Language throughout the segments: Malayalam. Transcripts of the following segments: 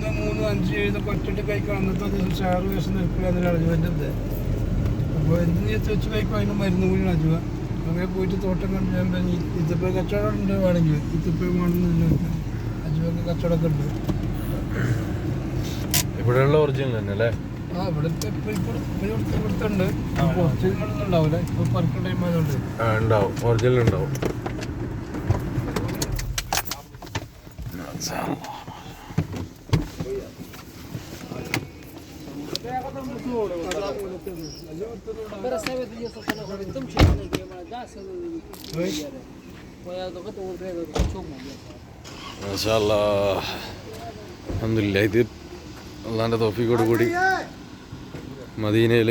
3, 5, 7 ഒറ്റയ്ക്ക് കഴിക്കണം. അന്നത്തെ ദിവസം ഷെയർ വേഷം നിൽക്കുക എന്നൊരു അജുവൻ്റെ. അപ്പോൾ എന്തിനു വെച്ച് കഴിക്കും അതിന് മരുന്ന് കൂടി അജുവ. അങ്ങനെ പോയിട്ട് തോട്ടം കണ്ട് ഞാൻ പറഞ്ഞു ഇത്തിപ്പോ കച്ചവടം ഉണ്ട് വേണമെങ്കിൽ ഇത്തിപ്പോ വേണമെന്ന് അജുവൊക്കെ കച്ചവടമൊക്കെ ഉണ്ട്. ഇവിടെയുള്ള ഒറിജിനൽ തന്നെ അല്ലേ? ആ ഇവിടുത്തെ ഇവിടുത്തുണ്ട്. ഒറിജിനൽ ഉണ്ടാവില്ല, ഇപ്പോൾ പറക്കുന്ന ടൈം ആയതുകൊണ്ട് ഉണ്ടാവും, ഒറിജിനൽ ഉണ്ടാവും. അൽഹംദുലില്ലാഹ്. ഇത് അള്ളാൻ്റെ തൗഫീഖോട് കൂടി മദീനയിൽ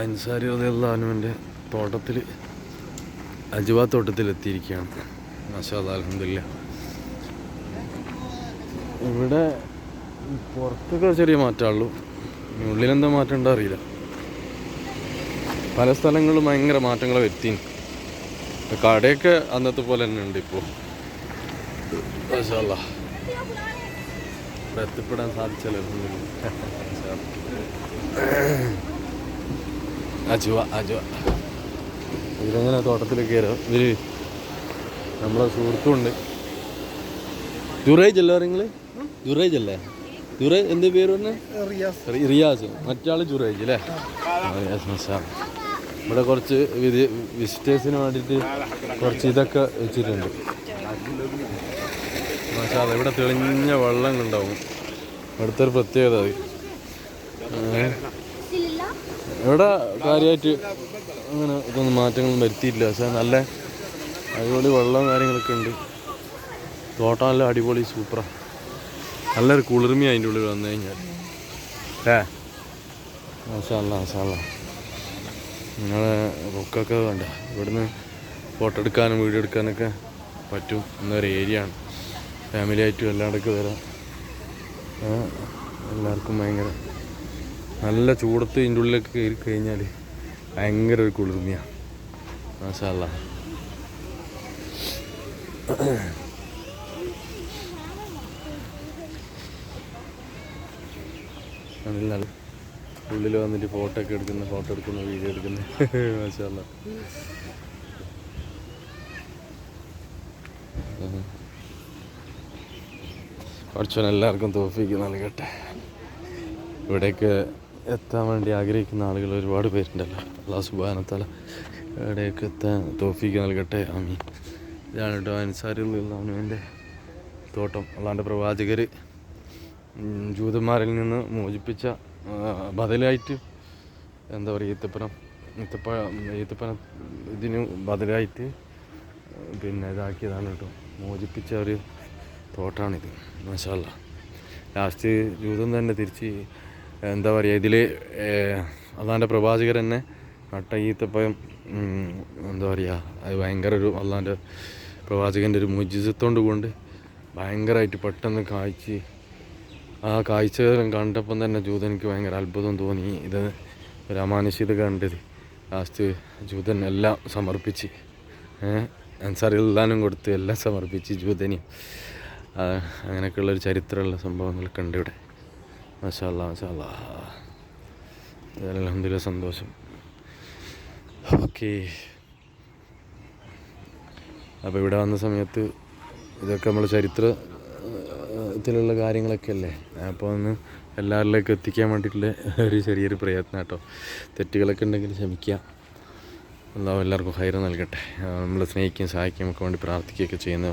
അൻസാരി റളിയല്ലാഹു അൻഹുവിൻ്റെ തോട്ടത്തിൽ അജ്വാ തോട്ടത്തിൽ എത്തിയിരിക്കുകയാണ്. മാഷാ അല്ലാഹ്, അൽഹംദുലില്ലാഹ്. ഇവിടെ പുറത്തൊക്കെ ചെറിയ മാറ്റമുള്ളൂ, ഉള്ളിലെന്താ മാറ്റം ഉണ്ടോ അറിയില്ല. പല സ്ഥലങ്ങളിലും ഭയങ്കര മാറ്റങ്ങൾ വരുത്തി. കടയൊക്കെ അന്നത്തെ പോലെ തന്നെ ഉണ്ട് ഇപ്പോൾ. മാഷാ അല്ലാഹ്, ഇവിടെ എത്തിപ്പെടാൻ സാധിച്ചല്ലോ. അജുവ ഇതിലെങ്ങനെ തോട്ടത്തിൽ കയറുക. ഇതിൽ നമ്മളെ സുഹൃത്തുണ്ട്, ജുറൈജ് അല്ലേ നിങ്ങൾ? ജുറൈജ് അല്ലേ? ജുറൈജ് എന്ത് പേര് പറഞ്ഞ? റിയാസ്. മറ്റാൾ ജുറൈജ് അല്ലേ? ഇവിടെ കുറച്ച് വിസിറ്റേഴ്സിന് വേണ്ടിയിട്ട് കുറച്ച് ഇതൊക്കെ വെച്ചിട്ടുണ്ട്. പക്ഷേ ഇവിടെ തെളിഞ്ഞ വെള്ളങ്ങളുണ്ടാവും. ഇവിടുത്തെ ഒരു പ്രത്യേകത അത്. ഇവിടെ കാര്യമായിട്ട് അങ്ങനെ ഇതൊന്നും മാറ്റങ്ങളൊന്നും വരുത്തിയിട്ടില്ല. പക്ഷേ നല്ല അടിപൊളി വെള്ളവും കാര്യങ്ങളൊക്കെ ഉണ്ട്. തോട്ടം നല്ല അടിപൊളി സൂപ്പറാണ്. നല്ലൊരു കുളിർമ അതിൻ്റെ ഉള്ളിൽ വന്നു കഴിഞ്ഞാൽ. മാഷാ അല്ലാഹ്. നിങ്ങളെ റൊക്കൊക്കെ വേണ്ട, ഇവിടുന്ന് ഫോട്ടോ എടുക്കാനും വീഡിയോ എടുക്കാനൊക്കെ പറ്റും എന്നൊരു ഏരിയ ആണ്. ഫാമിലി ആയിട്ടും എല്ലായിടക്കും വരാം. എല്ലാവർക്കും ഭയങ്കര നല്ല ചൂടത്ത് ഇതിൻ്റെ ഉള്ളിലൊക്കെ കയറി കഴിഞ്ഞാൽ ഭയങ്കര ഒരു കുളിർമയാണ്. മാഷാ അല്ലാഹ്. നല്ല ഉള്ളിൽ വന്നിട്ട് ഫോട്ടോ എടുക്കുന്ന വീഡിയോ എടുക്കുന്ന. മാഷാ അല്ലാഹ്. പഠിച്ചവൻ എല്ലാവർക്കും തൗഫീഖ് നൽകട്ടെ. ഇവിടേക്ക് എത്താൻ വേണ്ടി ആഗ്രഹിക്കുന്ന ആളുകൾ ഒരുപാട് പേരുണ്ടല്ലോ. അല്ലാഹു സുബ്ഹാനഹു വ തആല ഇവിടേക്ക് എത്താൻ തൗഫീഖ് നൽകട്ടെ. ആമീൻ. ഇതാണ് കേട്ടോ അൻസാരി റളിയല്ലാഹു അൻഹുവിൻ്റെ തോട്ടം. അള്ളാൻ്റെ പ്രവാചകർ ജൂതന്മാരിൽ നിന്ന് മോചിപ്പിച്ച ബദലായിട്ട് എന്താ പറയുക, ഈത്തപ്പന ഇതിന് ബദലായിട്ട് പിന്നെ ഇതാക്കിയതാണ് കേട്ടോ, മോചിപ്പിച്ച ഒരു തോട്ടമാണിത്. മാഷാ അല്ലാഹ്. ലാസ്റ്റ് ജൂതൻ തന്നെ തിരിച്ച് എന്താ പറയുക, ഇതിൽ അള്ളാൻ്റെ പ്രവാചകർ തന്നെ നട്ട ഈത്തപ്പഴം എന്താ പറയുക, അത് ഭയങ്കര ഒരു അള്ളാൻ്റെ പ്രവാചകൻ്റെ ഒരു മുജിസത്തോണ്ട് കൊണ്ട് ഭയങ്കരമായിട്ട് പെട്ടെന്ന് കായ്ച്ച്, ആ കാഴ്ച കണ്ടപ്പം തന്നെ ജൂതനിക്ക് ഭയങ്കര അത്ഭുതം തോന്നി. ഇത് ഒരു അമാനുഷികത കണ്ടത്. ലാസ്റ്റ് ജൂതൻ എല്ലാം സമർപ്പിച്ച്, അൻസാരി എല്ലാനും കൊടുത്ത് എല്ലാം സമർപ്പിച്ച് ജൂതനെയും. അങ്ങനെയൊക്കെയുള്ളൊരു ചരിത്രമുള്ള സംഭവങ്ങളൊക്കെ ഉണ്ട് ഇവിടെ. മാഷാ അല്ലാഹ്. അൽഹംദുലില്ലാഹ്, സന്തോഷം. ഓക്കെ, അപ്പോൾ ഇവിടെ വന്ന സമയത്ത് ഇതൊക്കെ നമ്മൾ ചരിത്രത്തിലുള്ള കാര്യങ്ങളൊക്കെ അല്ലേ, അപ്പോൾ ഒന്ന് എല്ലാവരിലേക്കും എത്തിക്കാൻ വേണ്ടിയിട്ടുള്ള ഒരു ചെറിയൊരു പ്രയത്നം കേട്ടോ. തെറ്റുകളൊക്കെ ഉണ്ടെങ്കിൽ ക്ഷമിക്കുക. അല്ലാഹു എല്ലാവർക്കും ഹൈർ നൽകട്ടെ. നമ്മൾ സ്നേഹിക്കുകയും സഹായിക്കുകയും ഒക്കെ വേണ്ടി പ്രാർത്ഥിക്കുകയൊക്കെ ചെയ്യുന്ന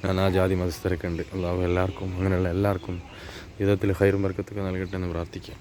നാനാജാതി മതസ്ഥരൊക്കെ ഉണ്ട്. അല്ലാഹു എല്ലാവർക്കും അങ്ങനെയുള്ള എല്ലാവർക്കും ജീവിതത്തിൽ ഹൈറും ബർക്കത്തൊക്കെ നൽകട്ടെ എന്ന് പ്രാർത്ഥിക്കാം.